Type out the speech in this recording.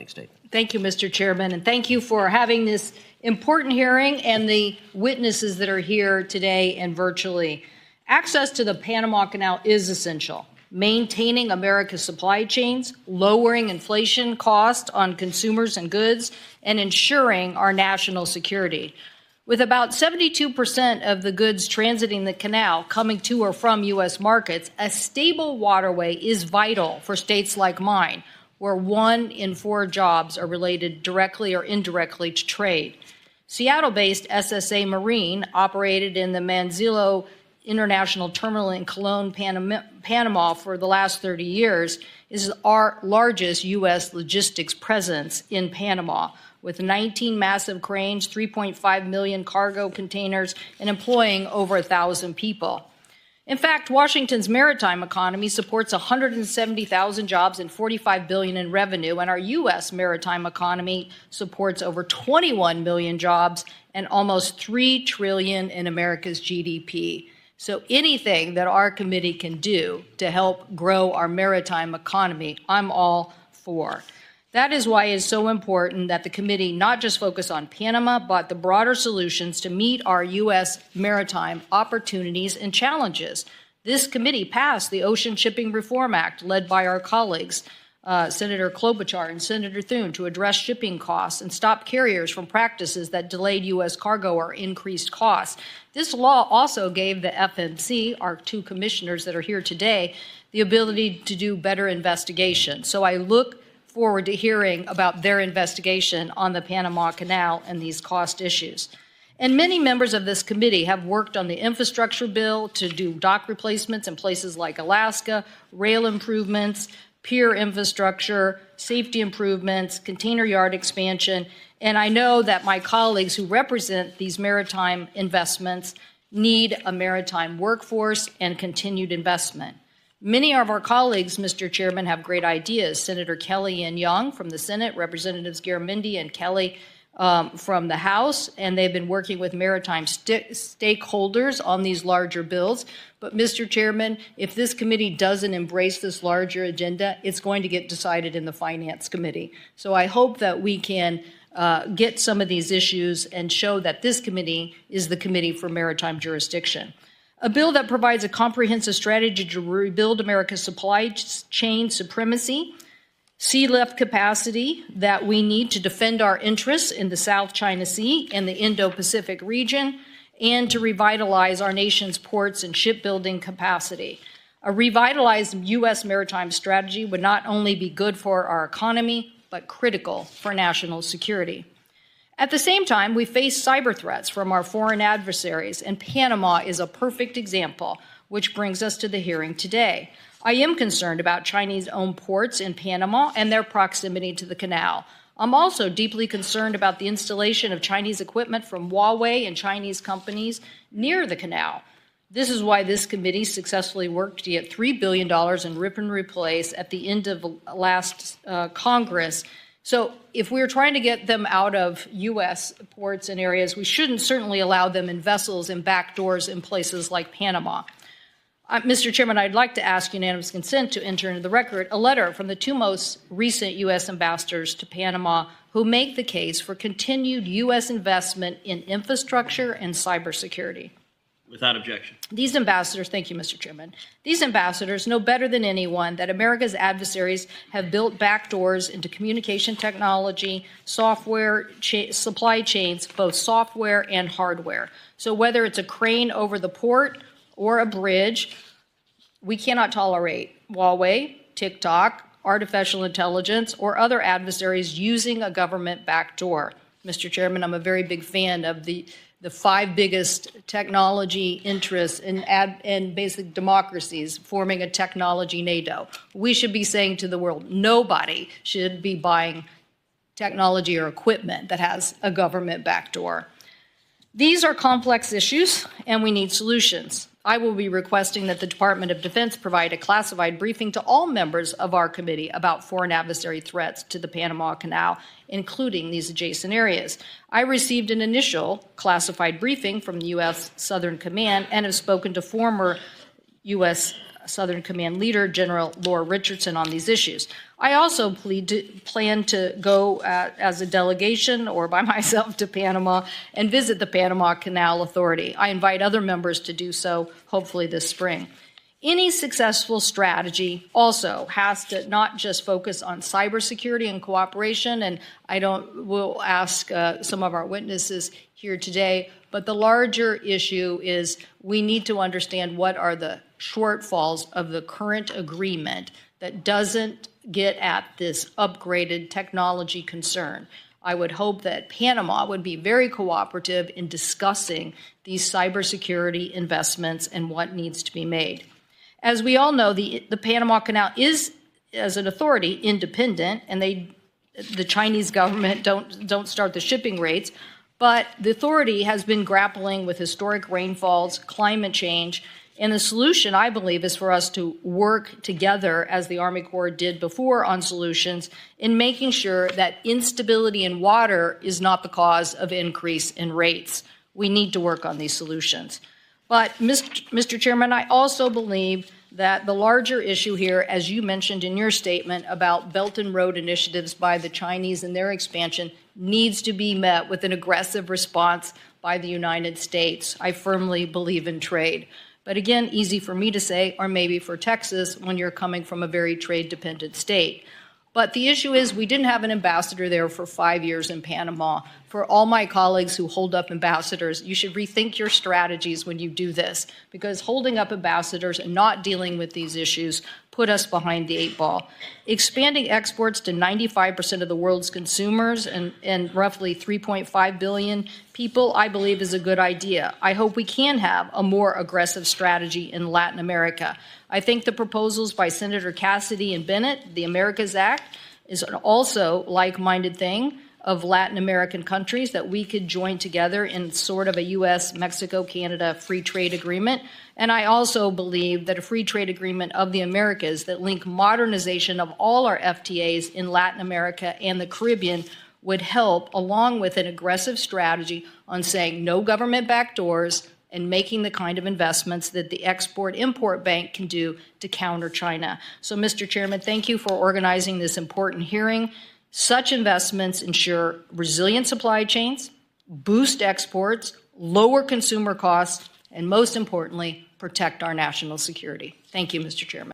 opening statement. Thank you, Mr. Chairman, and thank you for having this important hearing and the witnesses that are here today and virtually. Access to the Panama Canal is essential. Maintaining America's supply chains, lowering inflation costs on consumers and goods, and ensuring our national security. With about 72% of the goods transiting the canal coming to or from U.S. markets, a stable waterway is vital for states like mine, where 1 in 4 jobs are related directly or indirectly to trade. Seattle-based SSA Marine, operated in the Manzanillo International Terminal in Colón, Panama for the last 30 years, is our largest U.S. logistics presence in Panama, with 19 massive cranes, 3.5 million cargo containers, and employing over 1,000 people. In fact, Washington's maritime economy supports 170,000 jobs and $45 billion in revenue, and our U.S. maritime economy supports over 21 million jobs and almost $3 trillion in America's GDP. So anything that our committee can do to help grow our maritime economy, I'm all for. That is why it's so important that the committee not just focus on Panama, but the broader solutions to meet our U.S. maritime opportunities and challenges. This committee passed the Ocean Shipping Reform Act, led by our colleagues, Senator Klobuchar and Senator Thune, to address shipping costs and stop carriers from practices that delayed U.S. cargo or increased costs. This law also gave the FMC, our 2 commissioners that are here today, the ability to do better investigation. So I look forward to hearing about their investigation on the Panama Canal and these cost issues. And many members of this committee have worked on the infrastructure bill to do dock replacements in places like Alaska, rail improvements, pier infrastructure, safety improvements, container yard expansion, and I know that my colleagues who represent these maritime investments need a maritime workforce and continued investment. Many of our colleagues, Mr. Chairman, have great ideas. Senator Kelly and Young from the Senate, Representatives Garamendi and Kelly from the House, and they've been working with maritime stakeholders on these larger bills. But, Mr. Chairman, if this committee doesn't embrace this larger agenda, it's going to get decided in the Finance Committee. So I hope that we can get some of these issues and show that this committee is the committee for maritime jurisdiction. A bill that provides a comprehensive strategy to rebuild America's supply chain supremacy, sea left capacity that we need to defend our interests in the South China Sea and the Indo-Pacific region, and to revitalize our nation's ports and shipbuilding capacity. A revitalized U.S. maritime strategy would not only be good for our economy, but critical for national security. At the same time, we face cyber threats from our foreign adversaries, and Panama is a perfect example, which brings us to the hearing today. I am concerned about Chinese-owned ports in Panama and their proximity to the canal. I'm also deeply concerned about the installation of Chinese equipment from Huawei and Chinese companies near the canal. This is why this committee successfully worked to get $3 billion in rip and replace at the end of last Congress. So if we're trying to get them out of U.S. ports and areas, we shouldn't certainly allow them in vessels and back doors in places like Panama. Mr. Chairman, I'd like to ask unanimous consent to enter into the record a letter from the 2 most recent U.S. ambassadors to Panama who make the case for continued U.S. investment in infrastructure and cybersecurity. Without objection. These ambassadors, thank you, Mr. Chairman, these ambassadors know better than anyone that America's adversaries have built backdoors into communication technology, software, supply chains, both software and hardware. So whether it's a crane over the port or a bridge, we cannot tolerate Huawei, TikTok, artificial intelligence, or other adversaries using a government backdoor. Mr. Chairman, I'm a very big fan of the 5 biggest technology interests in basic democracies forming a technology NATO. We should be saying to the world, nobody should be buying technology or equipment that has a government backdoor. These are complex issues, and we need solutions. I will be requesting that the Department of Defense provide a classified briefing to all members of our committee about foreign adversary threats to the Panama Canal, including these adjacent areas. I received an initial classified briefing from the U.S. Southern Command and have spoken to former U.S. Southern Command leader, General Laura Richardson, on these issues. I also plan to go as a delegation or by myself to Panama and visit the Panama Canal Authority. I invite other members to do so, hopefully this spring. Any successful strategy also has to not just focus on cybersecurity and cooperation, and we'll ask some of our witnesses here today, but the larger issue is we need to understand what are the shortfalls of the current agreement that doesn't get at this upgraded technology concern. I would hope that Panama would be very cooperative in discussing these cybersecurity investments and what needs to be made. As we all know, the Panama Canal is, as an authority, independent, and the Chinese government don't start the shipping rates, but the authority has been grappling with historic rainfalls, climate change, and the solution, I believe, is for us to work together, as the Army Corps did before, on solutions in making sure that instability in water is not the cause of increase in rates. We need to work on these solutions. But, Mr. Chairman, I also believe that the larger issue here, as you mentioned in your statement about Belt and Road initiatives by the Chinese and their expansion, needs to be met with an aggressive response by the United States. I firmly believe in trade. But again, easy for me to say, or maybe for Texas, when you're coming from a very trade-dependent state. But the issue is we didn't have an ambassador there for 5 years in Panama. For all my colleagues who hold up ambassadors, you should rethink your strategies when you do this, because holding up ambassadors and not dealing with these issues put us behind the 8 ball. Expanding exports to 95% of the world's consumers and roughly 3.5 billion people, I believe, is a good idea. I hope we can have a more aggressive strategy in Latin America. I think the proposals by Senator Cassidy and Bennett, the Americas Act, is an also like-minded thing of Latin American countries that we could join together in sort of a U.S., Mexico, Canada free trade agreement. And I also believe that a free trade agreement of the Americas that link modernization of all our FTAs in Latin America and the Caribbean would help, along with an aggressive strategy on saying no government backdoors and making the kind of investments that the Export-Import Bank can do to counter China. So, Mr. Chairman, thank you for organizing this important hearing. Such investments ensure resilient supply chains, boost exports, lower consumer costs, and most importantly, protect our national security. Thank you, Mr. Chairman.